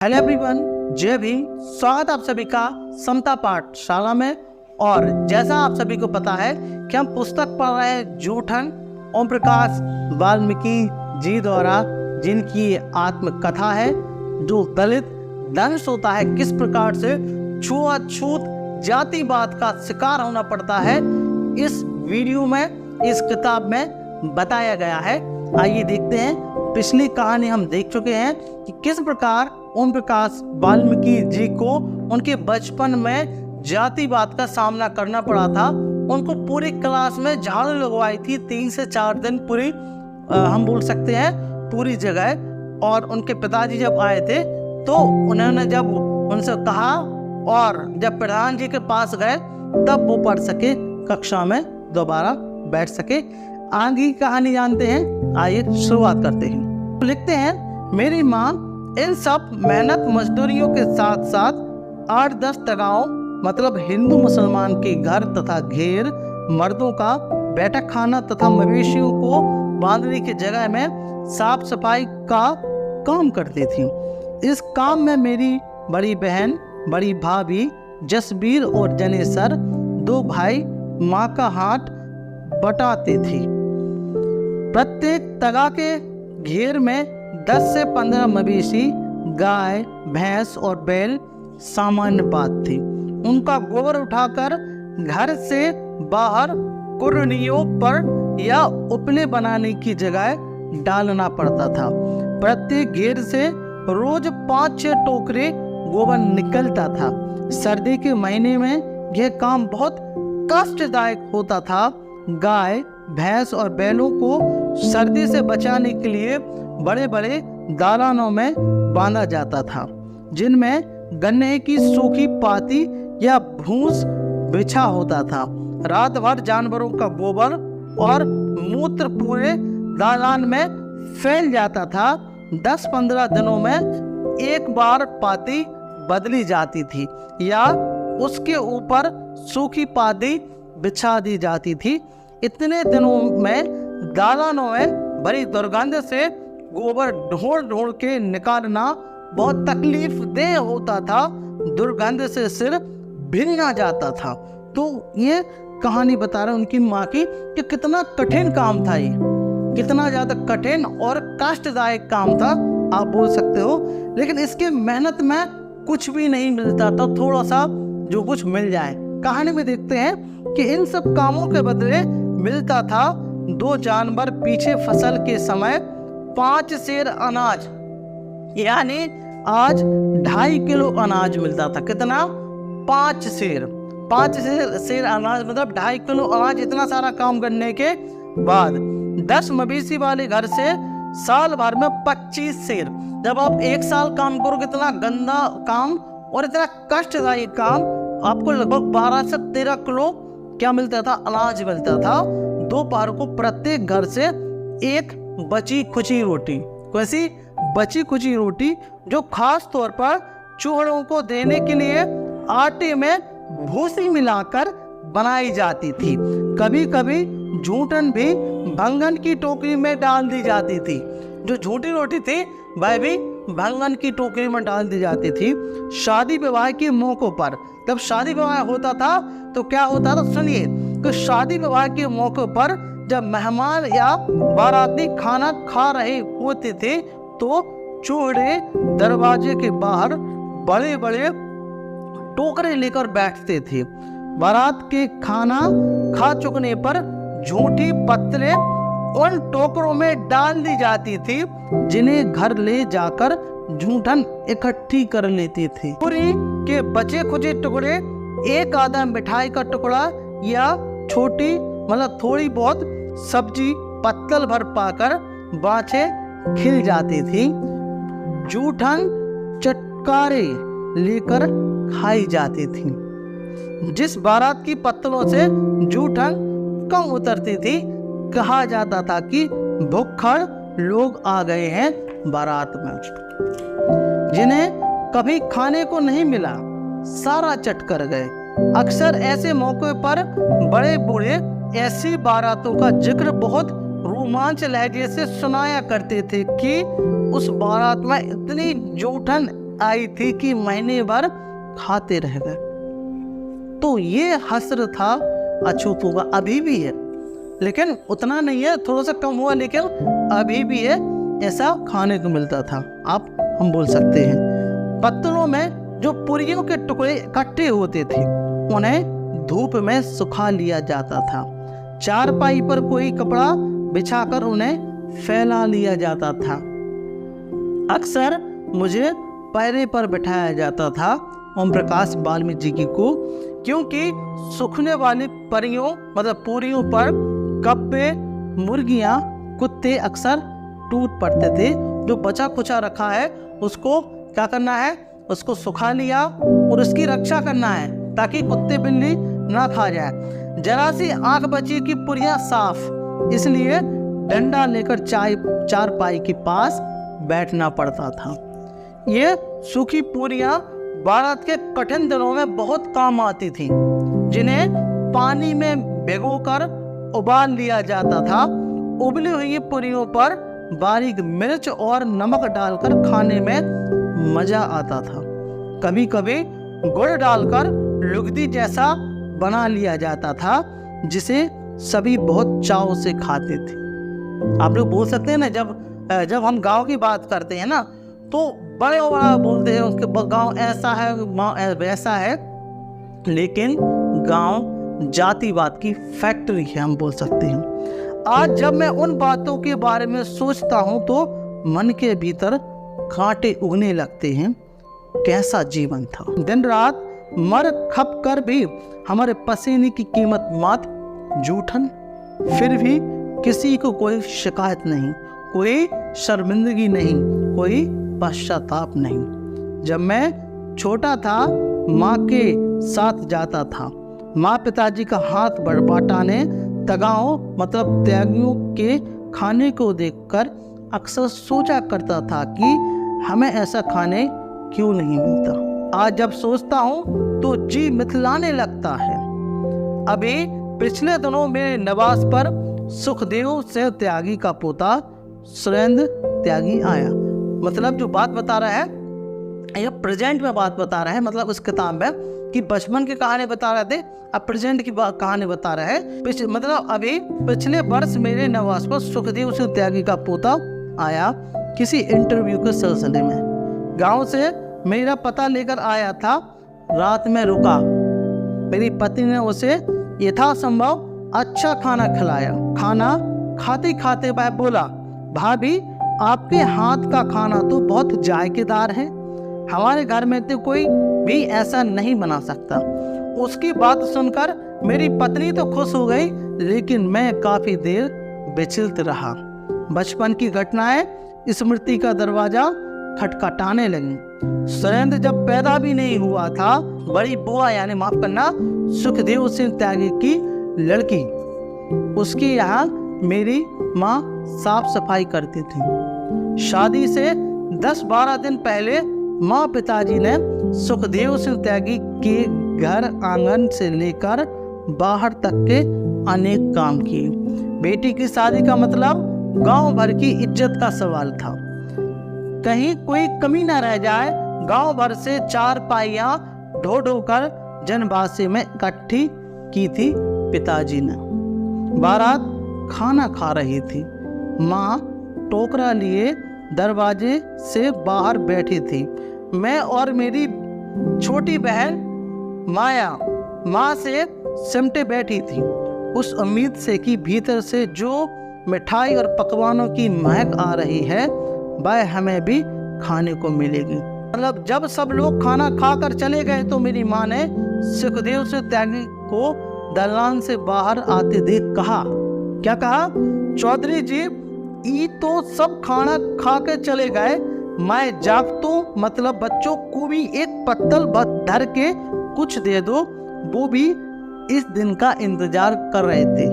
Hello everyone, जय भीम। स्वागत आप सभी का समता पाठशाला में। और जैसा आप सभी को पता है कि हम पुस्तक पढ़ रहे हैं जूठन ओम प्रकाश वाल्मीकि जी द्वारा, जिनकी आत्मकथा है जो दलित दंश होता है, किस प्रकार से छुआछूत जातिवाद का शिकार होना पड़ता है, इस वीडियो में, इस किताब में बताया गया है। आइए देखते हैं। पिछली कहानी हम देख चुके हैं कि किस प्रकार ओम प्रकाश वाल्मीकि जी को उनके बचपन में जातिवाद का सामना करना पड़ा था। उनको पूरी क्लास में झाड़ू लगवाई थी 3 से 4 दिन, पूरी हम बोल सकते हैं पूरी जगह। और उनके पिताजी जब आए थे तो उन्होंने जब उनसे कहा और जब प्रधान जी के पास गए तब वो पढ़ सके, कक्षा में दोबारा बैठ सके। आगे की कहानी जानते हैं। आइए शुरुआत करते हैं। लिखते हैं, मेरी माँ इन सब मेहनत मजदूरियों के साथ साथ 8-10 तगाओं मतलब हिंदू मुसलमान के घर तथा घेर, मर्दों का बैठक खाना तथा मवेशियों को बांधने की जगह में साफ सफाई का काम करती थी। इस काम में मेरी बड़ी बहन, बड़ी भाभी जसबीर और जनेसर 2 भाई माँ का हाथ बटाते थे। प्रत्येक तगा के घेर में 10 से 15 मवेशी, गाय, भैंस और बैल सामान्य बात थी। उनका गोबर उठाकर घर से बाहर कुर्नियों पर या उपले बनाने की जगह डालना पड़ता था। प्रत्येक घेर से रोज 5-6 टोकरे गोबर निकलता था। सर्दी के महीने में यह काम बहुत कष्टदायक होता था। गाय, भैंस और बैलों को सर्दी से बचाने के लिए बड़े बड़े दालानों में बांधा जाता था, जिनमें गन्ने की सूखी पाती या भूस बिछा होता था। रात भर जानवरों का गोबर और मूत्र पूरे दालान में फैल जाता था। 10-15 दिनों में एक बार पाती बदली जाती थी या उसके ऊपर सूखी पाती बिछा दी जाती थी। इतने दिनों में दालानों में बड़ी दुर्गंध से गोबर ढोड़ के निकालना बहुत तकलीफ देह होता था। दुर्गंध से सिर भिन्न जाता था। तो ये कहानी बता रहा है उनकी माँ की कि कितना कठिन काम था, ये कितना ज़्यादा कठिन और कष्टदायक काम था, आप बोल सकते हो। लेकिन इसके मेहनत में कुछ भी नहीं मिलता था, थोड़ा सा जो कुछ मिल जाए। कहानी में देखते हैं कि इन सब कामों के बदले मिलता था 2 जानवर पीछे फसल के समय 5 सेर अनाज, यानी आज 2.5 किलो अनाज मिलता था। कितना? 5 सेर। 5 सेर अनाज मतलब 2.5 किलो अनाज। इतना सारा काम करने के बाद 10 मवेशी वाले घर से साल भर में 25 सेर। जब आप 1 साल काम करो, कितना गंदा काम और इतना कष्टदायक काम, आपको लगभग 12 से 13 किलो क्या मिलता था? अनाज मिलता था। दोपहर को प्रत्येक घर से एक बची खुची रोटी, कैसी बची खुची रोटी, जो खास तौर पर चूहों को देने के लिए आटे में भूसी मिलाकर बनाई जाती थी। कभी कभी झूठन भी भंगन की टोकरी में डाल दी जाती थी। जो झूठी रोटी थी वह भी भंगन की टोकरी में डाल दी जाती थी। शादी विवाह के मौकों पर, जब शादी विवाह होता था तो क्या होता था, सुनिए कि शादी विवाह के मौके पर जब मेहमान या बाराती खाना खा रहे होते थे तो चूड़े दरवाजे के बाहर बड़े बड़े टोकरे लेकर बैठते थे। बारात के खाना खा चुकने पर झूठी पत्तलें उन टोकरों में डाल दी जाती थी, जिन्हें घर ले जाकर झूठन इकट्ठी कर लेते थे। पूरी के बचे खुचे टुकड़े, एक आधा मिठाई का टुकड़ा या छोटी मतलब थोड़ी बहुत सब्जी पत्तल भर पाकर बाँछें खिल जाती थी। जूठन चटकारे लेकर खाई जाती थी। जिस बारात की पत्तलों से जूठन कम उतरती थी, कहा जाता था कि भुक्खड़ लोग आ गए हैं बारात में। जिन्हें कभी खाने को नहीं मिला, सारा चट कर गए। अक्सर ऐसे मौके पर बड़े बूढ़े ऐसी बारातों का जिक्र बहुत रोमांच लहजे से सुनाया करते थे कि उस बारात में इतनी जूठन आई थी कि महीने भर खाते रह गए। तो ये हस्र था अछूतों का, अभी भी है, लेकिन उतना नहीं है, थोड़ा सा कम हुआ, लेकिन अभी भी है, ऐसा खाने को मिलता था, हम बोल सकते हैं। पत्तलों में जो पुरियों के टुकड़े इकट्ठे होते थे उन्हें धूप में सुखा लिया जाता था। चारपाई पर कोई कपड़ा बिछाकर उन्हें फैला लिया जाता था। अक्सर मुझे पैरे पर बिठाया जाता था ओम प्रकाश वाल्मीकि जी को, क्योंकि सूखने वाली परियों मतलब पूरियों पर कप्पे, मुर्गियां, कुत्ते अक्सर टूट पड़ते थे। जो बचा कुचा रखा है उसको क्या करना है, उसको सुखा लिया और उसकी रक्षा करना है ताकि कुत्ते बिल्ली ना खा जाए। जरा सी आंख बची कि पुरियां साफ, इसलिए डंडा लेकर चारपाई के पास बैठना पड़ता था। ये सूखी पुरियां भारत के कठिन दिनों में बहुत काम आती थी, जिन्हें पानी में भिगोकर उबाल लिया जाता था। उबली हुई पुरियों पर बारीक मिर्च और नमक डालकर खाने में मजा आता था। कभी कभी गुड़ डालकर लुगदी जैसा बना लिया जाता था, जिसे सभी बहुत चाव से खाते थे। आप लोग बोल सकते हैं ना, जब हम गांव की बात करते हैं ना, तो बड़े बड़ा बोलते हैं उसके गांव ऐसा है वैसा है, लेकिन गांव जातिवाद की फैक्ट्री है, हम बोल सकते हैं। आज जब मैं उन बातों के बारे में सोचता हूं तो मन के भीतर कांटे उगने लगते हैं। कैसा जीवन था, दिन रात मर खप कर भी हमारे पसीने की कीमत मत जूठन, फिर भी किसी को कोई शिकायत नहीं, कोई शर्मिंदगी नहीं, कोई पश्चाताप नहीं। जब मैं छोटा था माँ के साथ जाता था। माँ पिताजी का हाथ बटाने तगाओं मतलब त्यागियों के खाने को देखकर अक्सर सोचा करता था कि हमें ऐसा खाने क्यों नहीं मिलता। आज जब सोचता हूँ तो जी मिथिलाने लगता है। अभी पिछले दिनों मेरे नवास पर सुखदेव सिंह त्यागी का पोता सुरेंद्र त्यागी आया। मतलब जो बात बता रहा है यह प्रेजेंट में बात बता रहा है, मतलब उस किताब में कि बचपन की कहानी बता रहे थे, अब प्रेजेंट की कहानी बता रहा है। मतलब अभी पिछले वर्ष मेरे नवास पर सुखदेव सिंह त्यागी का पोता आया किसी इंटरव्यू के सिलसिले में। गांव से मेरा पता लेकर आया था। रात में रुका। मेरी पत्नी ने उसे यथासंभव अच्छा खाना खिलाया। खाना खाते खाते वह बोला, भाभी आपके हाथ का खाना तो बहुत जायकेदार है, हमारे घर में तो कोई भी ऐसा नहीं बना सकता। उसकी बात सुनकर मेरी पत्नी तो खुश हो गई, लेकिन मैं काफी देर विचलित रहा। बचपन की घटनाएं स्मृति का दरवाजा खटखटाने लगी। सुरेंद्र जब पैदा भी नहीं हुआ था, बड़ी बुआ यानी माफ करना सुखदेव सिंह त्यागी की लड़की, उसके यहाँ मेरी माँ साफ सफाई करती थी। शादी से 10-12 दिन पहले माँ पिताजी ने सुखदेव सिंह त्यागी के घर आंगन से लेकर बाहर तक के अनेक काम किए। बेटी की शादी का मतलब गांव भर की इज्जत का सवाल था। कहीं कोई कमी न रह जाए, गांव भर से 4 पाइयां ढो ढो कर जनवासी में इकट्ठी की थी पिताजी ने। बारात खाना खा रही थी। माँ टोकरा लिए दरवाजे से बाहर बैठी थी। मैं और मेरी छोटी बहन माया माँ से सिमटे बैठी थी, उस उम्मीद से कि भीतर से जो मिठाई और पकवानों की महक आ रही है वह हमें भी खाने को मिलेगी। मतलब जब सब लोग खाना खाकर चले गए तो मेरी माँ ने सुखदेव सिंह त्यागी को दलान से बाहर आते देख कहा, क्या कहा? चौधरी जी ई तो सब खाना खा के चले गए, मैं जागतों मतलब बच्चों को भी एक पत्तल धर के कुछ दे दो, वो भी इस दिन का इंतजार कर रहे थे।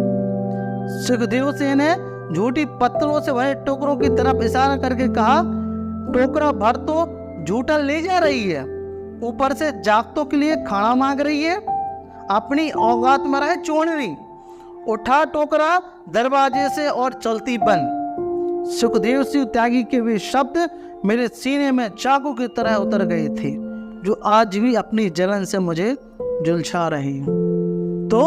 सुखदेव सिंह ने झूठी पत्तलों से भरे टोकरों की तरफ इशारा करके कहा, टोकरा भर तो झूठा ले जा रही है, ऊपर से जागतों के लिए खाना मांग रही है, अपनी औकात में रहे चोरनी। उठा टोकरा दरवाजे से और चलती बंद। सुखदेव सिंह त्यागी के वे शब्द मेरे सीने में चाकू की तरह उतर गई थी, जो आज भी अपनी जलन से मुझे झुलसा रही है। तो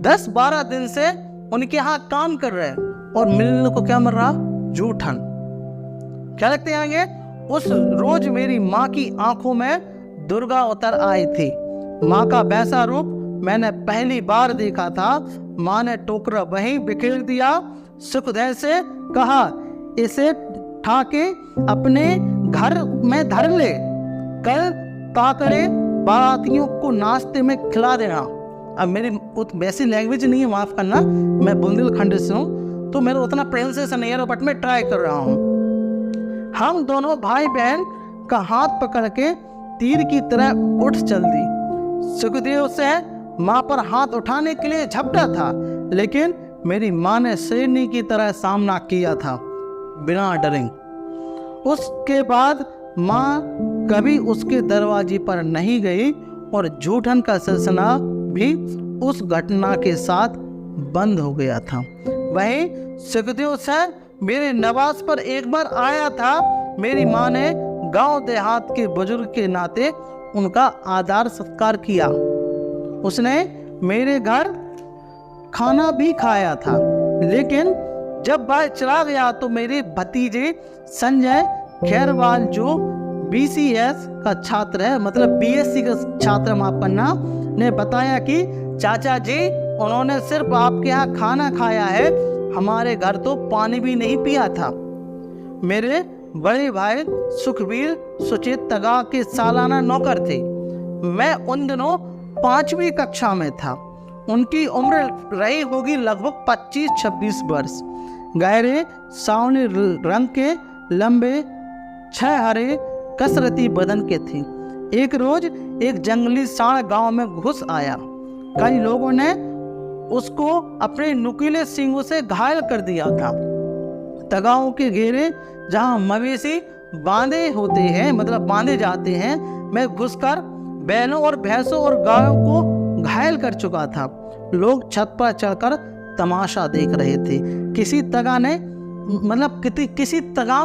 10-12 दिन से उनके यहाँ काम कर रहे और मिलने को क्या मिल रहा? जूठन। क्या लगते हैं आगे? उस रोज मेरी माँ की आंखों में दुर्गा उतर आई थी। माँ का वैसा रूप मैंने पहली बार देखा था। माँ ने टोकरा वहीं बिखेर दिया, सुखदेव से कहा, इसे ठाके अपने घर में धर ले, कल ताकड़े बारातियों को नाश्ते में खिला देना। अब मेरी वैसी लैंग्वेज नहीं है, माफ करना, मैं बुंदेलखंड से हूँ, तो मेरा उतना प्रेम से नहीं है, बट मैं ट्राई कर रहा हूँ। हम दोनों भाई बहन का हाथ पकड़ के तीर की तरह उठ चल दी। सुखदेव से माँ पर हाथ उठाने के लिए झपटा था, लेकिन मेरी माँ ने शेरनी की तरह सामना किया था, बिना डरे। उसके बाद माँ कभी उसके दरवाजे पर नहीं गई और जूठन का सिलसिला भी उस घटना के साथ बंद हो गया था। वहीं सुखदेव से मेरे नवाज पर एक बार आया था। मेरी माँ ने गांव देहात के बुजुर्ग के नाते उनका आदर सत्कार किया। उसने मेरे घर खाना भी खाया था, लेकिन जब वह चला गया तो मेरे भतीजे संजय खैरवाल, जो BCS का छात्र है, मतलब BSc का छात्र माफ करना, ने बताया कि चाचा जी, उन्होंने सिर्फ आपके यहाँ खाना खाया है, हमारे घर तो पानी भी नहीं पिया था। मेरे बड़े भाई सुखबीर सुचेत तगा के सालाना नौकर थे। मैं उन दिनों 5वीं कक्षा में था। उनकी उम्र रही होगी लगभग 25-26 वर्ष। गहरे सावनी रंग के लंबे छहरे कसरती बदन के थे। एक रोज एक जंगली सांड गांव में घुस आया। कई लोगों ने उसको अपने नुकीले सींगों से घायल कर दिया था। तगाओं के घेरे जहां मवेशी बांधे होते हैं, मतलब बांधे जाते हैं, मैं घुसकर बैलों और भैंसों और गायों को घायल कर चुका था। लोग छत पर चढ़कर तमाशा देख रहे थे। किसी तगा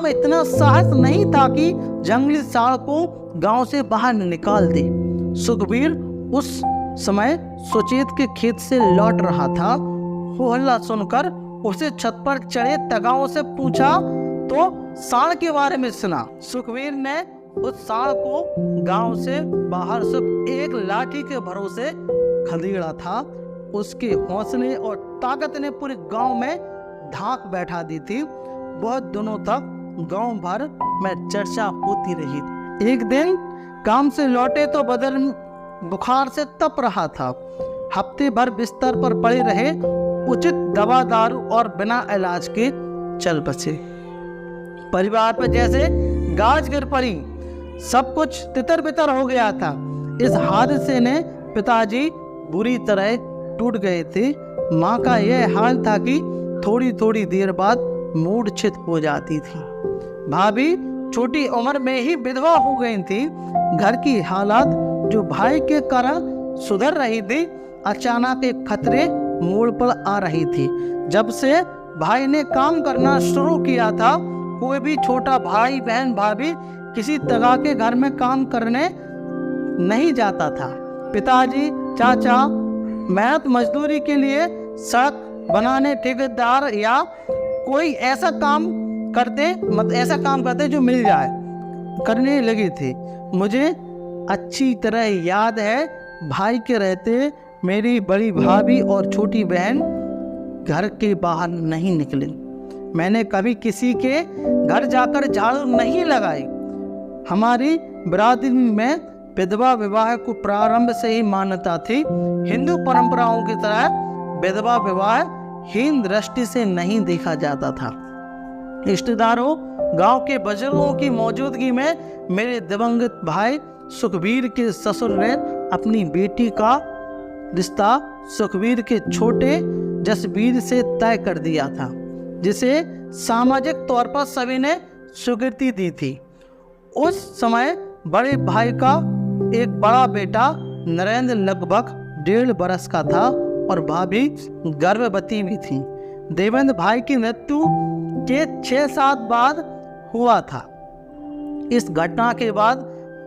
में इतना साहस नहीं था कि जंगली सांड को गांव से बाहर निकाल दे। सुखबीर उस समय सुचेत के खेत से लौट रहा था। हो हल्ला सुनकर उसे छत पर चढ़े तगाओं से पूछा तो सांड के बारे में सुना। सुखबीर ने उस सांड को गांव से बाहर सिर्फ एक लाठी के भरोसे खदेड़ा था। उसके हौसले और ताकत ने पूरे गांव में धाक बैठा दी थी। बहुत दिनों तक गांव भर में चर्चा होती रही। एक दिन काम से लौटे तो बदन बुखार से तप रहा था। हफ्ते भर बिस्तर पर पड़े रहे, उचित दवा दारू और बिना इलाज के चल बसे। परिवार पर जैसे गाज गिर पड़ी, सब कुछ तितर बितर हो गया था। इस हादसे ने पिताजी बुरी तरह टूट गए थे। माँ का यह हाल था कि थोड़ी थोड़ी देर बाद मूर्छित हो जाती थी। भाभी छोटी उम्र में ही विधवा हो गई थी। घर की हालात जो भाई के कारण सुधर रही थी, अचानक एक खतरे मोड़ पर आ रही थी। जब से भाई ने काम करना शुरू किया था, कोई भी छोटा भाई बहन भाभी किसी तगा के घर में काम करने नहीं जाता था। पिताजी चाचा मेहनत मजदूरी के लिए सड़क बनाने, ठेकेदार या कोई ऐसा काम करते जो मिल जाए, करने लगे थे। मुझे अच्छी तरह याद है, भाई के रहते मेरी बड़ी भाभी और छोटी बहन घर के बाहर नहीं निकले। मैंने कभी किसी के घर जाकर झाड़ू नहीं लगाई। हमारी बिरादरी में विधवा विवाह को प्रारंभ से ही मान्यता थी। हिंदू परंपराओं की तरह विधवा विवाह हीन दृष्टि से नहीं देखा जाता था। रिश्तेदारों, गांव के बुजुर्गों की मौजूदगी में मेरे दिवंगत भाई सुखबीर के ससुर ने अपनी बेटी का रिश्ता सुखबीर के छोटे जसबीर से तय कर दिया था, जिसे सामाजिक तौर पर सभी ने स्वीकृति दी थी। उस समय बड़े भाई का एक बड़ा बेटा नरेंद्र लगभग 1.5 बरस का था और भाभी गर्भवती भी थी। देवेंद्र भाई की मृत्यु के 6-7 बाद हुआ था। इस घटना के बाद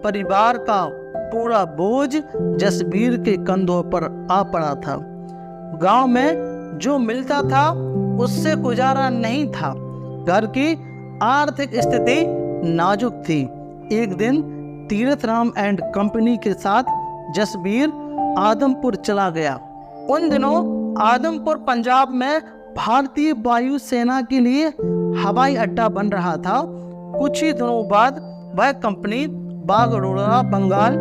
परिवार का पूरा बोझ जसबीर के कंधों पर आ पड़ा था। गांव में जो मिलता था उससे गुजारा नहीं था। घर की आर्थिक स्थिति नाजुक थी। एक दिन तीर्थराम एंड कंपनी के साथ जसबीर आदमपुर चला गया। उन दिनों आदमपुर पंजाब में भारतीय वायु सेना के लिए हवाई अड्डा बन रहा था। कुछ ही दिनों बाद वह कंपनी बागडोगरा बंगाल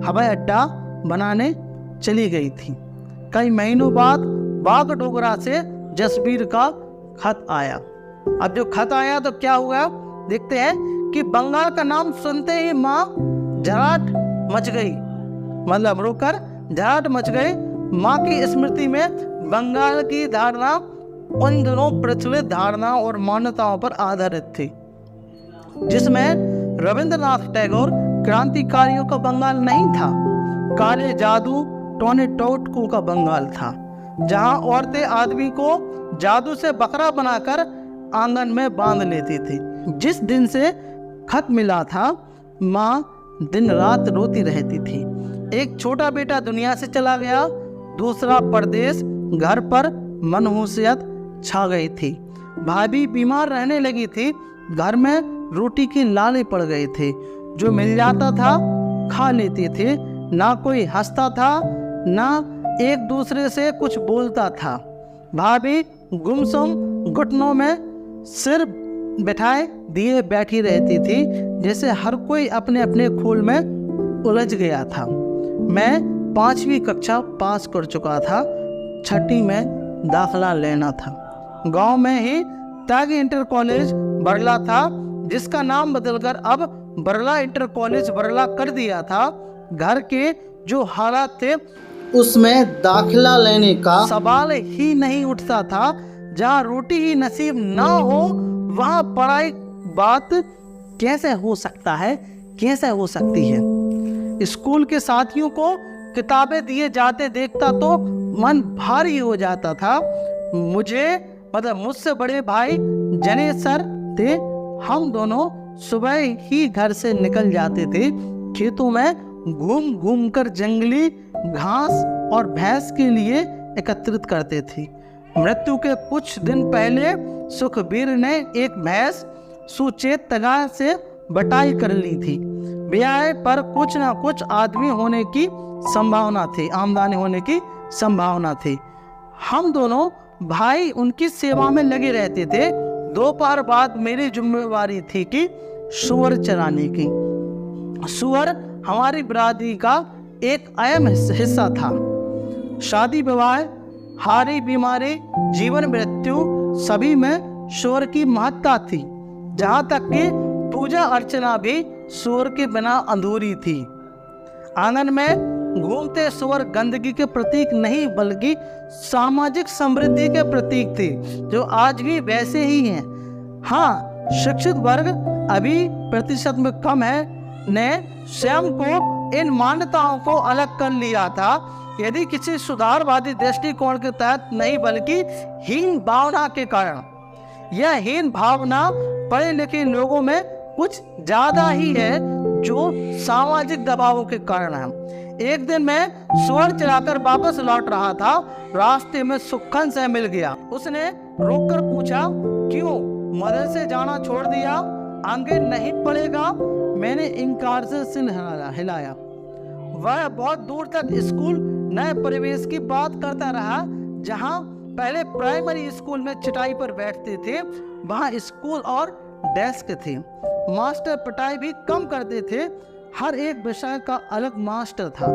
हवाई अड्डा बनाने चली गई थी। कई महीनों बाद बागडोगरा से जसबीर का खत आया। अब जो खत आया तो क्या हुआ देखते हैं कि बंगाल का नाम सुनते ही माँ झराट मच गई, मतलब रोकर झराट मच गई। माँ की स्मृति में बंगाल की धारणा उन दिनों प्रचलित धारणा और मान्यताओं पर आधारित थी, जिसमें रविंद्रनाथ टैगोर क्रांतिकारियों का बंगाल नहीं था, काले जादू टोनी टोटको का बंगाल था, जहां औरतें आदमी को जादू से बकरा बनाकर आंगन में बांध लेती थी। जिस दिन से खत मिला था माँ दिन रात रोती रहती थी। एक छोटा बेटा दुनिया से चला गया, दूसरा परदेश, घर पर मनहूसियत छा गई थी। भाभी बीमार रहने लगी थी, घर में रोटी की लाले पड़ गए थे। जो मिल जाता था खा लेते थे। ना कोई हंसता था, ना एक दूसरे से कुछ बोलता था। भाभी गुमसुम घुटनों में सिर बैठाए दिए बैठी रहती थी, जैसे हर कोई अपने अपने खोल में उलझ गया था। मैं 5वीं कक्षा पास कर चुका था, 6ठी में दाखिला लेना था। गांव में ही त्यागी इंटर कॉलेज बरला था, जिसका नाम बदलकर अब बरला इंटर कॉलेज बरला कर दिया था। घर के जो हालात थे उसमें दाखिला लेने का सवाल ही नहीं उठता था। जहाँ रोटी ही नसीब ना हो वहाँ पढ़ाई बात कैसे हो सकता है, कैसे हो सकती है। स्कूल के साथियों को किताबें दिए जाते देखता तो मन भारी हो जाता था। मुझसे बड़े भाई जनेश सर थे। हम दोनों सुबह ही घर से निकल जाते थे। खेतों में घूम घूम कर जंगली घास और भैंस के लिए एकत्रित करते थे। मृत्यु के कुछ दिन पहले सुखबीर ने एक भैंस सुचेत तगार से बटाई कर ली थी। ब्याह पर कुछ ना कुछ आदमी होने की संभावना थी, आमदनी होने की संभावना थी। हम दोनों भाई उनकी सेवा में लगे रहते थे। दोपहर बाद मेरी जिम्मेवारी थी कि सूअर चराने की। सूअर हमारी बिरादरी का एक अहम हिस्सा था। शादी विवाह, हारी बीमारी, जीवन मृत्यु सभी में सूअर की महत्ता थी। जहाँ तक कि पूजा अर्चना भी सूअर के बिना अधूरी थी। आंगन में घूमते सूअर गंदगी के प्रतीक नहीं बल्कि सामाजिक समृद्धि के प्रतीक थे, जो आज भी वैसे ही हैं। हाँ, शिक्षित वर्ग अभी प्रतिशत में कम है, ने स्वयं को इन मान्यताओं को अलग कर लिया था। यदि किसी सुधारवादी दृष्टिकोण के तहत नहीं बल्कि हीन भावना के कारण। यह हीन भावना पढ़े लिखे लोगों में कुछ ज्यादा ही है, जो सामाजिक दबावों के कारण है। एक दिन मैं सूअर चराकर वापस लौट रहा था। रास्ते में सुखन से मिल गया। उसने रोककर पूछा, क्यों मदरसे जाना छोड़ दिया, आगे नहीं पड़ेगा? मैंने इनकार से सिर हिलाया। वह बहुत दूर तक स्कूल नए परिवेश की बात करता रहा। जहां पहले प्राइमरी स्कूल में चटाई पर बैठते थे, वहां स्कूल और डेस्क थे। मास्टर पिटाई भी कम करते थे। हर एक विषय का अलग मास्टर था।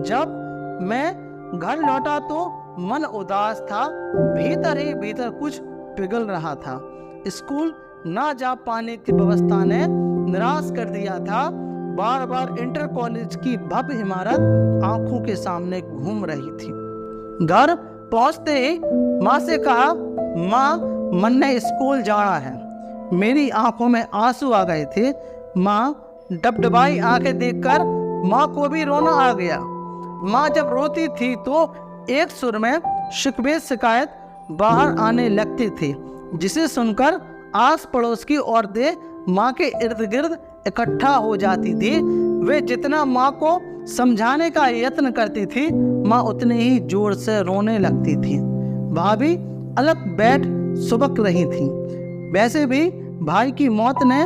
जब मैं घर लौटा तो मन उदास था। भीतर ही भीतर कुछ पिघल रहा था। स्कूल ना जा पाने की व्यवस्था ने निराश कर दिया था। बार बार इंटर कॉलेज की भव्य इमारत आंखों के सामने घूम रही थी। घर पहुंचते ही माँ से कहा, माँ मन ने स्कूल जाना है। मेरी आंखों में आंसू आ गए थे। माँ डबडबाई आंखें देखकर माँ को भी रोना आ गया। माँ जब रोती थी तो एक सुर में शिकवे शिकायत बाहर आने लगते थे, जिसे सुनकर आस पड़ोस की औरतें माँ के इर्द गिर्द इकट्ठा हो जाती थी। वे जितना माँ को समझाने का यत्न करती थी, माँ उतने ही जोर से रोने लगती थी। भाभी अलग बैठ सुबक रही थी। वैसे भी भाई की मौत ने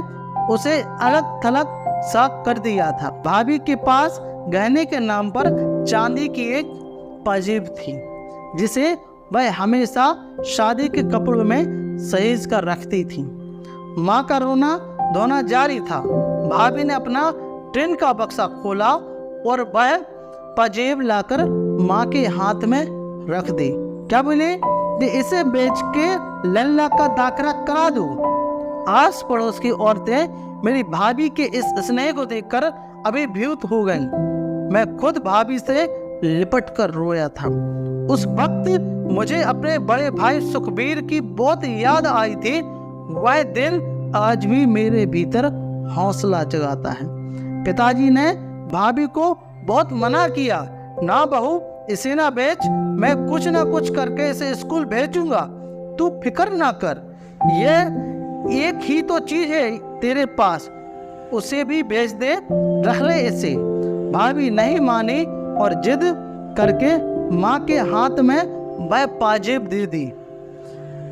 उसे अलग थलग सा कर दिया था। भाभी के पास गहने के नाम पर चांदी की एक पाजेब थी, जिसे वह हमेशा शादी के कपड़ों में सहेज कर रखती थी। माँ का रोना धोना जारी था। भाभी ने अपना ट्रेन का बक्सा खोला और वह पाजेब लाकर माँ के हाथ में रख दी। क्या बोले कि इसे बेच के लल्ला का दाखरा करा दूं। आस पड़ोस की औरतें मेरी भाभी के इस स्नेह को देखकर अभिभूत हो गईं। मैं खुद भाभी से लिपट कर रोया था। उस वक्त मुझे अपने बड़े भाई सुखबीर की बहुत याद आई थी। वह दिन आज भी मेरे भीतर हौसला जगाता है। पिताजी ने भाभी को बहुत मना किया, ना बहू इसे ना बेच, मैं कुछ ना कुछ करके इसे स्कूल भेजूंगा, तू फिक्र ना कर, ये एक ही तो चीज है तेरे पास, उसे भी भेज दे, रख ले इसे। भाभी नहीं मानी और जिद करके माँ के हाथ में वह पाजेब दे दी।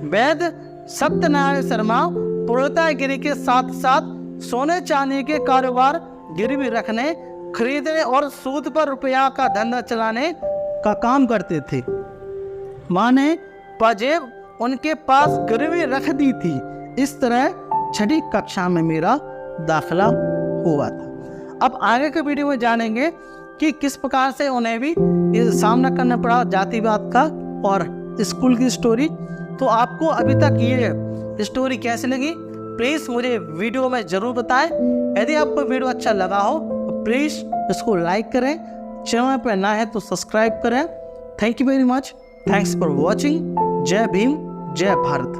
वैद्य सत्यनारायण शर्मा पुरोहितगिरी के साथ साथ सोने चांदी के कारोबार गिरवी रखने, खरीदने और सूद पर रुपया का धंधा चलाने का काम करते थे। माँ ने पाजेब उनके पास गिरवी रख दी थी। इस तरह 6ठी कक्षा में मेरा दाखिला हुआ था। अब आगे के वीडियो में जानेंगे कि किस प्रकार से उन्हें भी सामना करना पड़ा जातिवाद का और स्कूल की स्टोरी। तो आपको अभी तक ये स्टोरी कैसी लगी, प्लीज़ मुझे वीडियो में ज़रूर बताएं। यदि आपको वीडियो अच्छा लगा हो तो प्लीज़ इसको लाइक करें, चैनल पर ना है तो सब्सक्राइब करें। Thank you very much, thanks for watching. जय भीम, जय भारत।